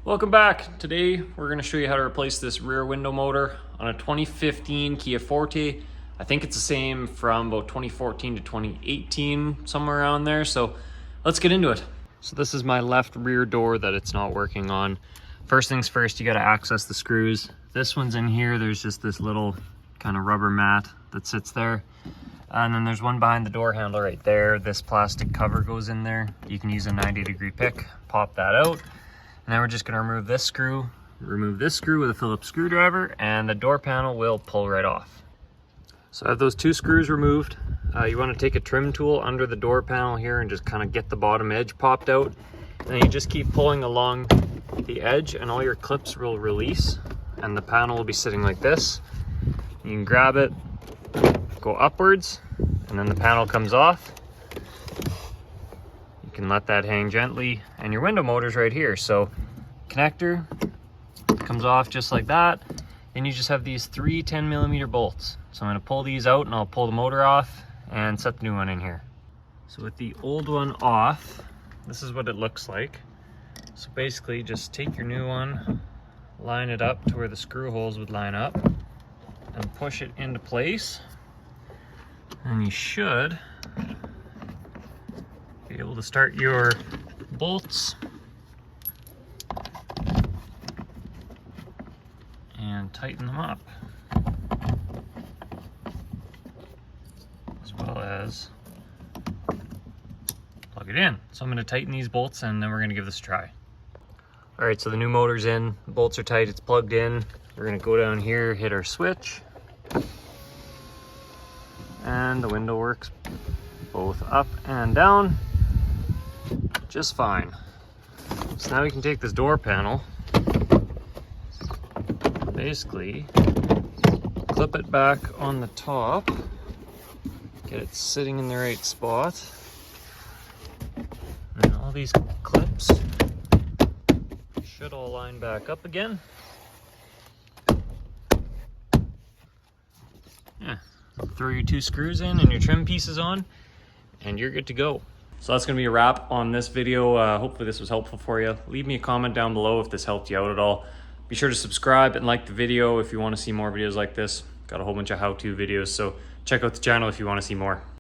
Welcome back. Today we're going to show you how to replace this rear window motor on a 2015 Kia Forte. I think it's the same from about 2014 to 2018, somewhere around there. So let's get into it. So this is my left rear door that it's not working on. First things first, you got to access the screws. This one's in here. There's just this little kind of rubber mat that sits there. And then there's one behind the door handle right there. This plastic cover goes in there. You can use a 90-degree pick, pop that out. And then we're just going to remove this screw with a Phillips screwdriver, and the door panel will pull right off. So I have those two screws removed. You want to take a trim tool under the door panel here and just kind of get the bottom edge popped out. And then you just keep pulling along the edge and all your clips will release and the panel will be sitting like this. You can grab it, go upwards, and then the panel comes off. You can let that hang gently, and your window motor's right here. So connector comes off just like that. Then you just have these three 10mm bolts. So I'm going to pull these out and I'll pull the motor off and set the new one in here. So with the old one off, this is what it looks like. So basically just take your new one, line it up to where the screw holes would line up, and push it into place. And you should be able to start your bolts and tighten them up, as well as plug it in. So I'm going to tighten these bolts and then we're going to give this a try. All right, so the new motor's in, the bolts are tight, it's plugged in. We're going to go down here, hit our switch, and the window works both up and down just fine. So now we can take this door panel, basically clip it back on the top, get it sitting in the right spot, and all these clips should all line back up again. Yeah, throw your two screws in and your trim pieces on, and you're good to go. So that's going to be a wrap on this video. Hopefully this was helpful for you. Leave me a comment down below if this helped you out at all. Be sure to subscribe and like the video if you want to see more videos like this. Got a whole bunch of how-to videos, so check out the channel if you want to see more.